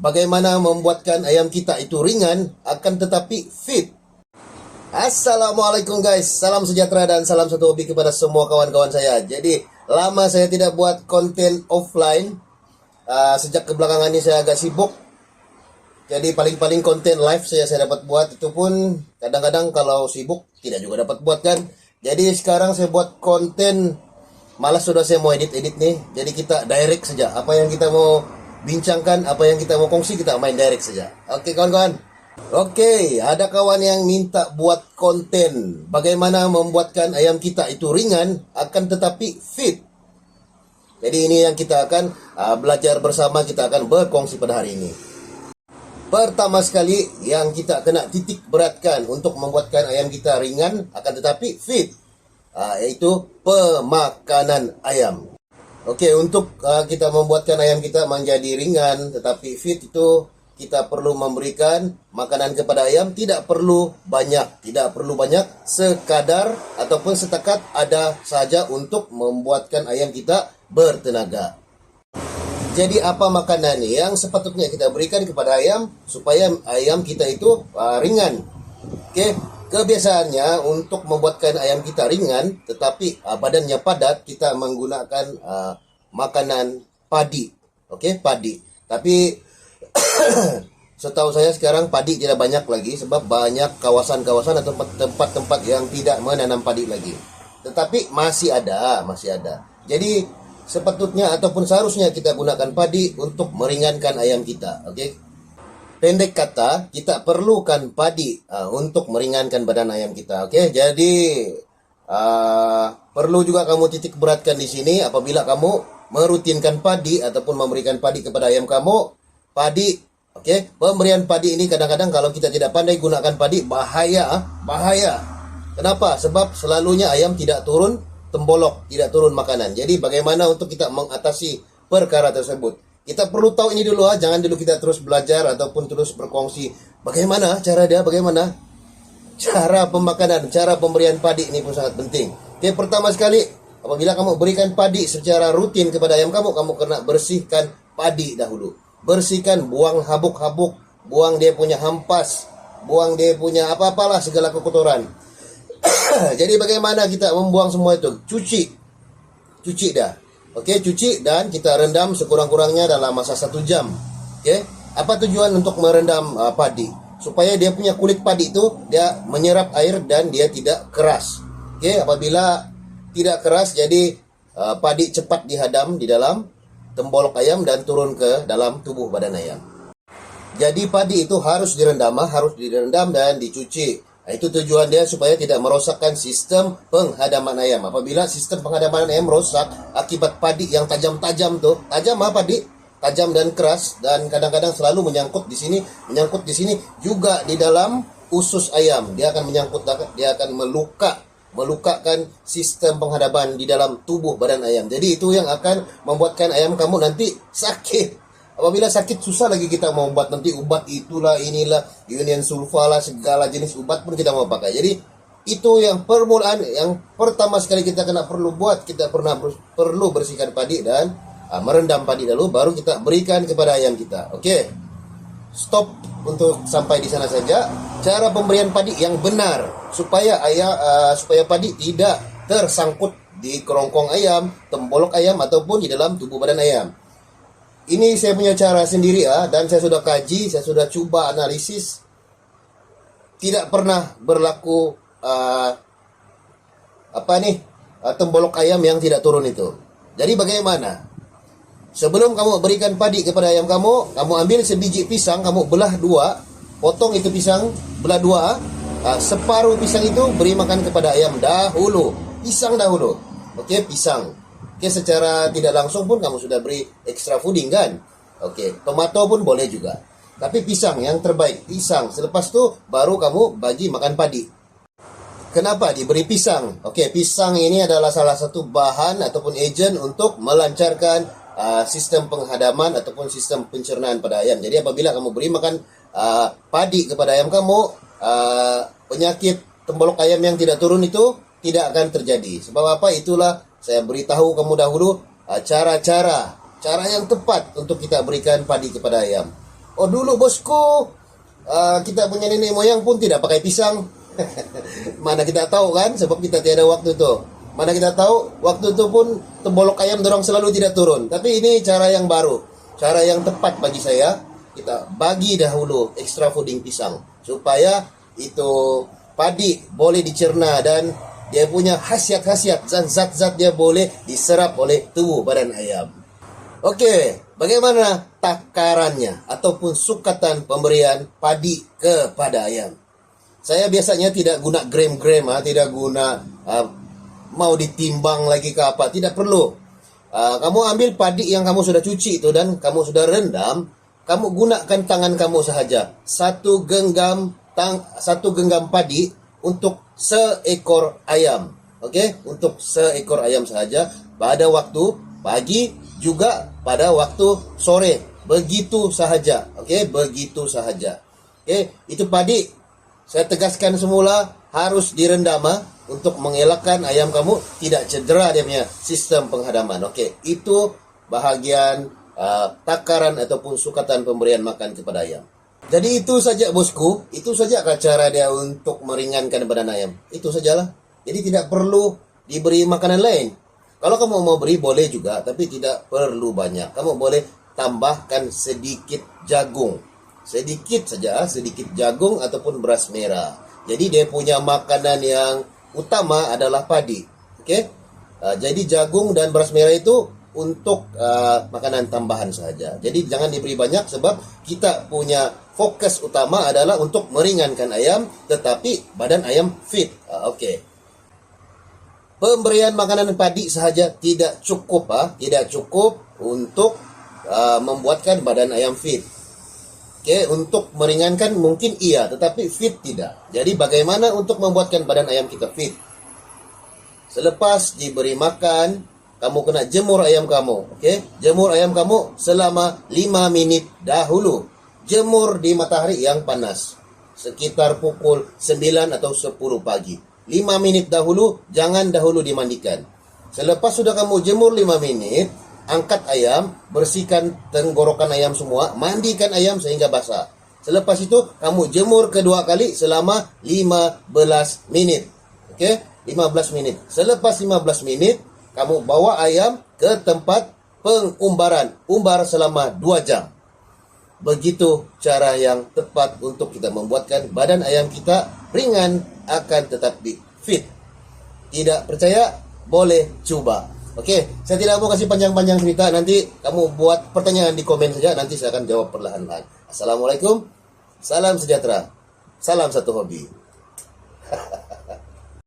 bagaimana membuatkan ayam kita itu ringan akan tetapi fit. Assalamualaikum guys, salam sejahtera dan salam satu hobi kepada semua kawan-kawan saya. Jadi lama saya tidak buat konten offline. Sejak kebelakangan ini saya agak sibuk. Jadi paling-paling konten live saya dapat buat, itu pun kadang-kadang kalau sibuk tidak juga dapat buat kan. Jadi sekarang saya buat konten, malas sudah saya mau edit nih. Jadi kita direct saja, apa yang kita mau bincangkan, apa yang kita mau kongsi, kita main direct saja. Oke kawan-kawan. Oke, ada kawan yang minta buat konten bagaimana membuatkan ayam kita itu ringan akan tetapi fit. Jadi ini yang kita akan belajar bersama, kita akan berkongsi pada hari ini. Pertama sekali yang kita kena titik beratkan untuk membuatkan ayam kita ringan akan tetapi fit, yaitu pemakanan ayam. Oke, untuk kita membuatkan ayam kita menjadi ringan tetapi fit itu kita perlu memberikan makanan kepada ayam, tidak perlu banyak, sekadar ataupun setakat ada saja untuk membuatkan ayam kita bertenaga. Jadi apa makanan yang sepatutnya kita berikan kepada ayam supaya ayam kita itu ringan? Oke, kebiasaannya untuk membuatkan ayam kita ringan tetapi badannya padat, kita menggunakan makanan padi. Oke, padi. Tapi setahu saya sekarang padi tidak banyak lagi sebab banyak kawasan-kawasan atau tempat-tempat yang tidak menanam padi lagi. Tetapi masih ada. Jadi sepatutnya ataupun seharusnya kita gunakan padi untuk meringankan ayam kita. Oke. Pendek kata, kita perlukan padi untuk meringankan badan ayam kita. Oke. Jadi perlu juga kamu titik beratkan di sini apabila kamu merutinkan padi ataupun memberikan padi kepada ayam kamu. Padi, oke. Pemberian padi ini kadang-kadang kalau kita tidak pandai gunakan padi bahaya. Kenapa? Sebab selalunya ayam tidak turun tembolok, tidak turun makanan. Jadi bagaimana untuk kita mengatasi perkara tersebut? Kita perlu tahu ini dulu, jangan dulu kita terus belajar ataupun terus berkongsi. Bagaimana cara pemakanan, cara pemberian padi ini pun sangat penting. Oke, pertama sekali, apabila kamu berikan padi secara rutin kepada ayam kamu kena bersihkan padi dahulu. Bersihkan, buang habuk-habuk, buang dia punya hampas, buang dia punya apa-apalah segala kekotoran. Jadi bagaimana kita membuang semua itu? Cuci dah. Oke, cuci dan kita rendam sekurang-kurangnya dalam masa 1 jam. Oke, apa tujuan untuk merendam padi? Supaya dia punya kulit padi itu dia menyerap air dan dia tidak keras. Oke, apabila tidak keras jadi padi cepat dihadam di dalam tembolok ayam dan turun ke dalam tubuh badan ayam. Jadi padi itu harus direndam dan dicuci. Nah, itu tujuan dia supaya tidak merosakkan sistem penghadaman ayam. Apabila sistem penghadaman ayam rosak akibat padi yang tajam-tajam tuh, tajam padi, tajam dan keras, dan kadang-kadang selalu menyangkut di sini juga di dalam usus ayam. Dia akan dia akan melukakan sistem penghadapan di dalam tubuh badan ayam. Jadi itu yang akan membuatkan ayam kamu nanti sakit. Apabila sakit susah lagi kita mau buat nanti obat itulah inilah union sulfa lah segala jenis obat pun kita mau pakai. Jadi itu yang permulaan yang pertama sekali kita perlu buat, kita perlu bersihkan padi dan merendam padi dulu baru kita berikan kepada ayam kita. Oke. Stop untuk sampai di sana saja. Cara pemberian padi yang benar supaya padi tidak tersangkut di kerongkong ayam, tembolok ayam ataupun di dalam tubuh badan ayam. Ini saya punya cara sendiri dan saya sudah kaji, saya sudah coba analisis. Tidak pernah berlaku tembolok ayam yang tidak turun itu. Jadi bagaimana? Sebelum kamu berikan padi kepada ayam kamu ambil sebiji pisang, kamu belah 2, potong itu pisang, belah 2, separuh pisang itu beri makan kepada ayam dahulu. Pisang dahulu. Oke, pisang. Oke, secara tidak langsung pun kamu sudah beri extra fooding kan? Oke, tomato pun boleh juga. Tapi pisang yang terbaik, pisang. Selepas itu baru kamu bagi makan padi. Kenapa diberi pisang? Oke, pisang ini adalah salah satu bahan ataupun agent untuk melancarkan sistem penghadaman ataupun sistem pencernaan pada ayam. Jadi apabila kamu beri makan padi kepada ayam kamu, penyakit tembolok ayam yang tidak turun itu tidak akan terjadi. Sebab apa? Itulah saya beritahu kamu dahulu cara yang tepat untuk kita berikan padi kepada ayam. Oh dulu bosku, kita punya nenek moyang pun tidak pakai pisang. Mana kita tahu kan, sebab kita tiada waktu itu. Mana kita tahu, waktu itu pun tembolok ayam dorong selalu tidak turun. Tapi ini cara yang baru, cara yang tepat bagi saya. Kita bagi dahulu extra fooding pisang, supaya itu padi boleh dicerna dan dia punya khasiat-khasiat dan zat-zat dia boleh diserap oleh tubuh badan ayam. Oke, bagaimana takarannya ataupun sukatan pemberian padi kepada ayam? Saya biasanya tidak guna gram-gram, tidak guna mau ditimbang lagi ke apa, tidak perlu. Kamu ambil padi yang kamu sudah cuci itu dan kamu sudah rendam, kamu gunakan tangan kamu sahaja. Satu genggam padi untuk seekor ayam. Oke, untuk seekor ayam sahaja pada waktu pagi juga pada waktu sore. Begitu sahaja. Oke, begitu sahaja. Oke, itu padi. Saya tegaskan semula harus direndam untuk mengelakkan ayam kamu tidak cedera dia punya sistem penghadaman. Oke, itu bahagian takaran ataupun sukatan pemberian makan kepada ayam. Jadi itu saja bosku, itu saja cara dia untuk meringankan badan ayam. Itu sajalah. Jadi tidak perlu diberi makanan lain. Kalau kamu mau beri boleh juga, tapi tidak perlu banyak. Kamu boleh tambahkan sedikit jagung. Sedikit saja, sedikit jagung ataupun beras merah. Jadi dia punya makanan yang utama adalah padi. Oke? Jadi jagung dan beras merah itu untuk makanan tambahan saja. Jadi jangan diberi banyak sebab kita punya fokus utama adalah untuk meringankan ayam, tetapi badan ayam fit. Oke. Pemberian makanan padi sahaja tidak cukup, tidak cukup untuk membuatkan badan ayam fit. Oke, untuk meringankan mungkin iya, tetapi fit tidak. Jadi bagaimana untuk membuatkan badan ayam kita fit? Selepas diberi makan, kamu kena jemur ayam kamu. Oke, jemur ayam kamu selama 5 menit dahulu. Jemur di matahari yang panas. Sekitar pukul 9 atau 10 pagi. 5 menit dahulu, jangan dahulu dimandikan. Selepas sudah kamu jemur 5 menit, angkat ayam, bersihkan tenggorokan ayam semua, mandikan ayam sehingga basah. Selepas itu, kamu jemur kedua kali selama 15 menit. Oke, 15 menit. Selepas 15 menit, kamu bawa ayam ke tempat pengumbaran. Umbar selama 2 jam. Begitu cara yang tepat untuk kita membuatkan badan ayam kita ringan akan tetapi fit. Tidak percaya? Boleh coba. Oke, saya tidak mau kasih panjang-panjang cerita. Nanti kamu buat pertanyaan di komen saja. Nanti saya akan jawab perlahan-lahan. Assalamualaikum. Salam sejahtera. Salam satu hobi.